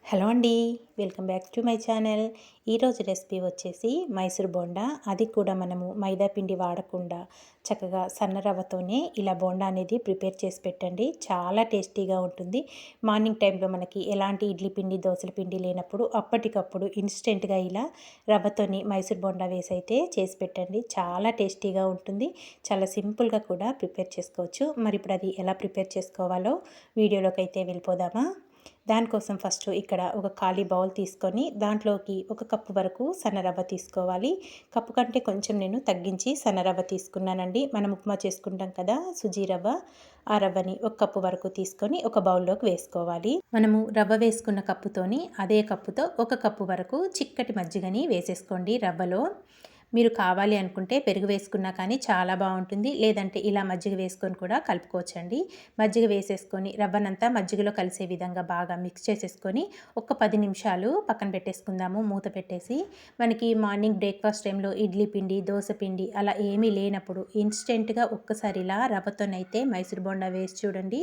Hello అండి. Welcome back to my channel. ఈరోజు recipe వచ్చేసి మైసూర్ బోండా. అది కూడా మనము మైదా పిండి వాడకుండా చక్కగా సన్న రవ్వతోనే ఇలా బోండా అనేది ప్రిపేర్ చేసి పెట్టండి. చాలా టేస్టీగా ఉంటుంది. మార్నింగ్ టైంలో మనకి ఎలాంటి ఇడ్లీ పిండి, దోసల పిండి లేనప్పుడు అప్పటికప్పుడు ఇన్స్టెంట్గా ఇలా రవ్వతోని మైసూర్ బోండా వేసి అయితే చేసి పెట్టండి. చాలా టేస్టీగా ఉంటుంది. చాలా సింపుల్గా కూడా ప్రిపేర్ చేసుకోవచ్చు. మరి ఇప్పుడు అది ఎలా ప్రిపేర్ చేసుకోవాలో వీడియోలోకి అయితే వెళ్ళిపోదామా? దానికోసం ఫస్ట్ ఇక్కడ ఒక ఖాళీ బౌల్ తీసుకొని దాంట్లోకి ఒక కప్పు వరకు సన్నరవ్వ తీసుకోవాలి. కప్పు కంటే కొంచెం నేను తగ్గించి సన్నరవ్వ తీసుకున్నానండి. మనం ఉప్మా చేసుకుంటాం కదా, సుజీ రవ్వ, ఆ రవ్వని ఒక కప్పు వరకు తీసుకొని ఒక బౌల్లోకి వేసుకోవాలి. మనము రవ్వ వేసుకున్న కప్పుతోని అదే కప్పుతో ఒక కప్పు వరకు చిక్కటి మజ్జిగని వేసేసుకోండి రవ్వలో. మీరు కావాలి అనుకుంటే పెరుగు వేసుకున్నా కానీ చాలా బాగుంటుంది. లేదంటే ఇలా మజ్జిగ వేసుకొని కూడా కలుపుకోవచ్చండి. మజ్జిగ వేసేసుకొని రవ్వనంతా మజ్జిగలో కలిసే విధంగా బాగా మిక్స్ చేసేసుకొని ఒక 10 నిమిషాలు పక్కన పెట్టేసుకుందాము మూత పెట్టేసి. మనకి మార్నింగ్ బ్రేక్ఫాస్ట్ టైంలో ఇడ్లీ పిండి, దోశ పిండి అలా ఏమీ లేనప్పుడు ఇన్స్టెంట్గా ఒక్కసారి ఇలా రవ్వతోనైతే మైసూర్ బోండా వేసి చూడండి.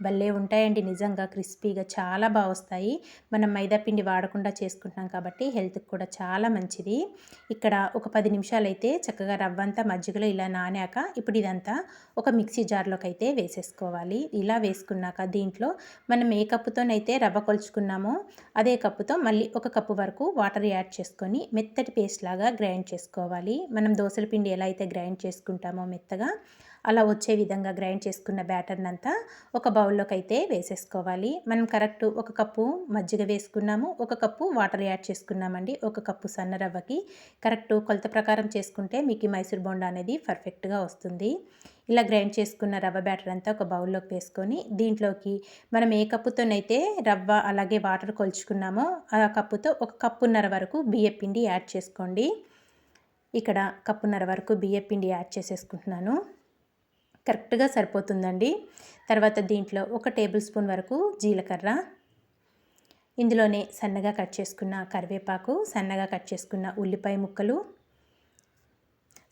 భలే ఉంటాయండి, నిజంగా క్రిస్పీగా చాలా బాగా వస్తాయి. మనం మైదా పిండి వాడకుండా చేసుకుంటున్నాం కాబట్టి హెల్త్కి కూడా చాలా మంచిది. ఇక్కడ ఒక 10 నిమిషాలు అయితే చక్కగా రవ్వ అంతా మజ్జిగలో ఇలా నానాక ఇప్పుడు ఇదంతా ఒక మిక్సీ జార్లోకి అయితే వేసేసుకోవాలి. ఇలా వేసుకున్నాక దీంట్లో మనం ఏ కప్పుతోనైతే రవ్వ కొలుచుకున్నామో అదే కప్పుతో మళ్ళీ ఒక కప్పు వరకు వాటర్ యాడ్ చేసుకొని మెత్తటి పేస్ట్ లాగా గ్రైండ్ చేసుకోవాలి. మనం దోసల పిండి ఎలా అయితే గ్రైండ్ చేసుకుంటామో మెత్తగా అలా వచ్చే విధంగా గ్రైండ్ చేసుకున్న బ్యాటర్ని అంతా ఒక బౌల్లోకి అయితే వేసేసుకోవాలి. మనం కరెక్ట్ ఒక కప్పు మజ్జిగ వేసుకున్నాము, ఒక కప్పు వాటర్ యాడ్ చేసుకున్నామండి. ఒక కప్పు సన్న రవ్వకి కరెక్ట్ కొలత ప్రకారం చేసుకుంటే మీకు ఈ మైసూర్ బోండా అనేది పర్ఫెక్ట్గా వస్తుంది. ఇలా గ్రైండ్ చేసుకున్న రవ్వ బ్యాటర్ అంతా ఒక బౌల్లోకి వేసుకొని దీంట్లోకి మనం ఏ కప్పుతోనైతే రవ్వ అలాగే వాటర్ కొలుచుకున్నామో ఆ కప్పుతో ఒక కప్పున్నర వరకు బియ్యపిండి యాడ్ చేసుకోండి. ఇక్కడ కప్పున్నర వరకు బియ్యపిండి యాడ్ చేసేసుకుంటున్నాను. కరెక్ట్గా సరిపోతుందండి. తర్వాత దీంట్లో ఒక టేబుల్ స్పూన్ వరకు జీలకర్ర, ఇందులోనే సన్నగా కట్ చేసుకున్న కరివేపాకు, సన్నగా కట్ చేసుకున్న ఉల్లిపాయ ముక్కలు,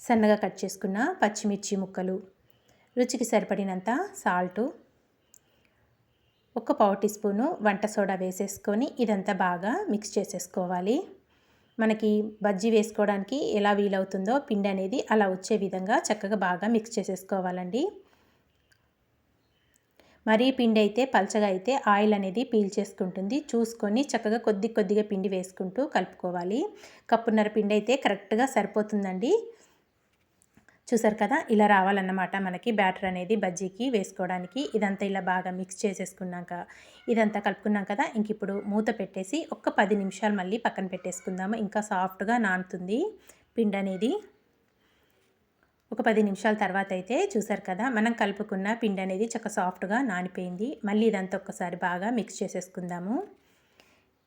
సన్నగా కట్ చేసుకున్న పచ్చిమిర్చి ముక్కలు, రుచికి సరిపడినంత సాల్టు, ఒక పావు టీ స్పూను వంట సోడా వేసేసుకొని ఇదంతా బాగా మిక్స్ చేసేసుకోవాలి. మనకి బజ్జీ వేసుకోవడానికి ఎలా వీలవుతుందో పిండి అనేది అలా వచ్చే విధంగా చక్కగా బాగా మిక్స్ చేసేసుకోవాలండి. మరీ పిండి అయితే పల్చగా అయితే ఆయిల్ అనేది పీల్చేసుకుంటుంది. చూసుకొని చక్కగా కొద్ది కొద్దిగా పిండి వేసుకుంటూ కలుపుకోవాలి. కప్పున్నర పిండి అయితే కరెక్ట్గా సరిపోతుందండి. చూసారు కదా, ఇలా రావాలన్నమాట మనకి బ్యాటర్ అనేది బజ్జీకి వేసుకోవడానికి. ఇదంతా ఇలా బాగా మిక్స్ చేసేసుకున్నాక ఇదంతా కలుపుకున్నాం కదా, ఇంక ఇప్పుడు మూత పెట్టేసి ఒక 10 నిమిషాలు మళ్ళీ పక్కన పెట్టేసుకుందాము. ఇంకా సాఫ్ట్గా నానుతుంది పిండి అనేది. ఒక 10 నిమిషాల తర్వాత అయితే చూసారు కదా, మనం కలుపుకున్న పిండి అనేది చక్కగా సాఫ్ట్గా నానిపోయింది. మళ్ళీ ఇదంతా ఒక్కసారి బాగా మిక్స్ చేసేసుకుందాము.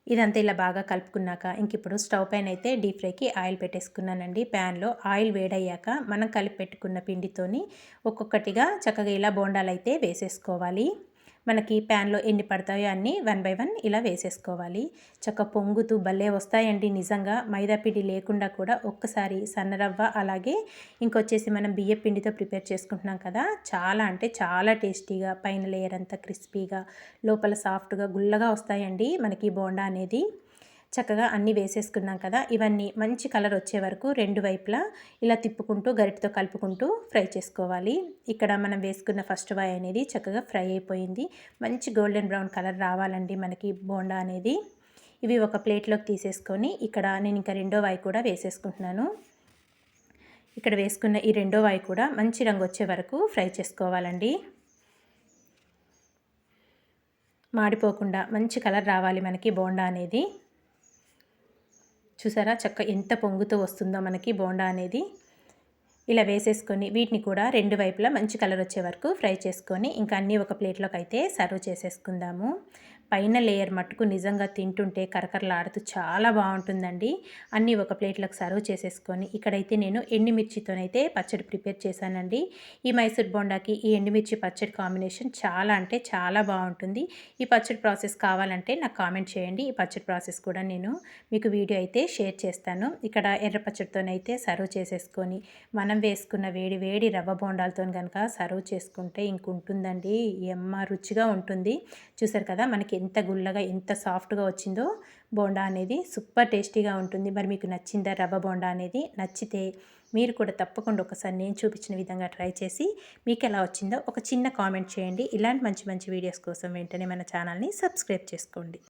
ఇదంతా ఇలా బాగా కలుపుకున్నాక ఇంక ఇప్పుడు స్టవ్ పైన అయితే డీప్ ఫ్రైకి ఆయిల్ పెట్టేసుకున్నానండి. ప్యాన్లో ఆయిల్ వేడయ్యాక మనం కలిపి పెట్టుకున్న పిండితోని ఒక్కొక్కటిగా చక్కగా ఇలా బోండాలు అయితే వేసేసుకోవాలి. మనకి ప్యాన్లో ఎన్ని పడతాయో అన్నీ 1 బై 1 ఇలా వేసేసుకోవాలి. చక్కగా పొంగుతూ భలే వస్తాయండి నిజంగా. మైదా పిండి లేకుండా కూడా ఒక్కసారి సన్నరవ్వ అలాగే ఇంకొచ్చేసి మనం బియ్య పిండితో ప్రిపేర్ చేసుకుంటున్నాం కదా, చాలా అంటే చాలా టేస్టీగా, పైన లేయర్ అంతా క్రిస్పీగా లోపల సాఫ్ట్గా గుల్లగా వస్తాయండి మనకి బోండా అనేది. చక్కగా అన్నీ వేసేసుకున్నాం కదా, ఇవన్నీ మంచి కలర్ వచ్చే వరకు రెండు వైపులా ఇలా తిప్పుకుంటూ గరిటతో కలుపుకుంటూ ఫ్రై చేసుకోవాలి. ఇక్కడ మనం వేసుకున్న ఫస్ట్ వాయి అనేది చక్కగా ఫ్రై అయిపోయింది. మంచి గోల్డెన్ బ్రౌన్ కలర్ రావాలండి మనకి బోండా అనేది. ఇవి ఒక ప్లేట్లోకి తీసేసుకొని ఇక్కడ నేను ఇంకా రెండో వాయి కూడా వేసేసుకుంటున్నాను. ఇక్కడ వేసుకున్న ఈ రెండో వాయి కూడా మంచి రంగు వచ్చే వరకు ఫ్రై చేసుకోవాలండి. మాడిపోకుండా మంచి కలర్ రావాలి మనకి బోండా అనేది. చూసారా ఎంత పొంగుతూ వస్తుందో మనకి బోండా అనేది. ఇలా వేసేసుకొని వీటిని కూడా రెండు వైపులా మంచి కలర్ వచ్చే వరకు ఫ్రై చేసుకొని ఇంకా అన్నీ ఒక ప్లేట్లోకి అయితే సర్వ్ చేసేసుకుందాము. పైన లేయర్ మట్టుకు నిజంగా తింటుంటే కరకరలాడుతూ చాలా బాగుంటుందండి. అన్నీ ఒక ప్లేట్లోకి సర్వ్ చేసేసుకొని ఇక్కడైతే నేను ఎండుమిర్చితోనైతే పచ్చడి ప్రిపేర్ చేశానండి. ఈ మైసూర్ బోండాకి ఈ ఎండుమిర్చి పచ్చడి కాంబినేషన్ చాలా అంటే చాలా బాగుంటుంది. ఈ పచ్చడి ప్రాసెస్ కావాలంటే నాకు కామెంట్ చేయండి. ఈ పచ్చడి ప్రాసెస్ కూడా నేను మీకు వీడియో అయితే షేర్ చేస్తాను. ఇక్కడ ఎర్ర పచ్చడితోనైతే సర్వ్ చేసేసుకొని మనం వేసుకున్న వేడి వేడి రవ్వ బోండాలతో కనుక సర్వ్ చేసుకుంటే ఇంకుంటుందండి, ఎమ్మ రుచిగా ఉంటుంది. చూసారు కదా, మనకి ఎంత గుల్లగా ఎంత సాఫ్ట్గా వచ్చిందో బోండా అనేది సూపర్ టేస్టీగా ఉంటుంది. మరి మీకు నచ్చిందా రవ్వ బోండా అనేది? నచ్చితే మీరు కూడా తప్పకుండా ఒకసారి నేను చూపించిన విధంగా ట్రై చేసి మీకు ఎలా వచ్చిందో ఒక చిన్న కామెంట్ చేయండి. ఇలాంటి మంచి మంచి వీడియోస్ కోసం వెంటనే మన ఛానల్ని సబ్స్క్రైబ్ చేసుకోండి.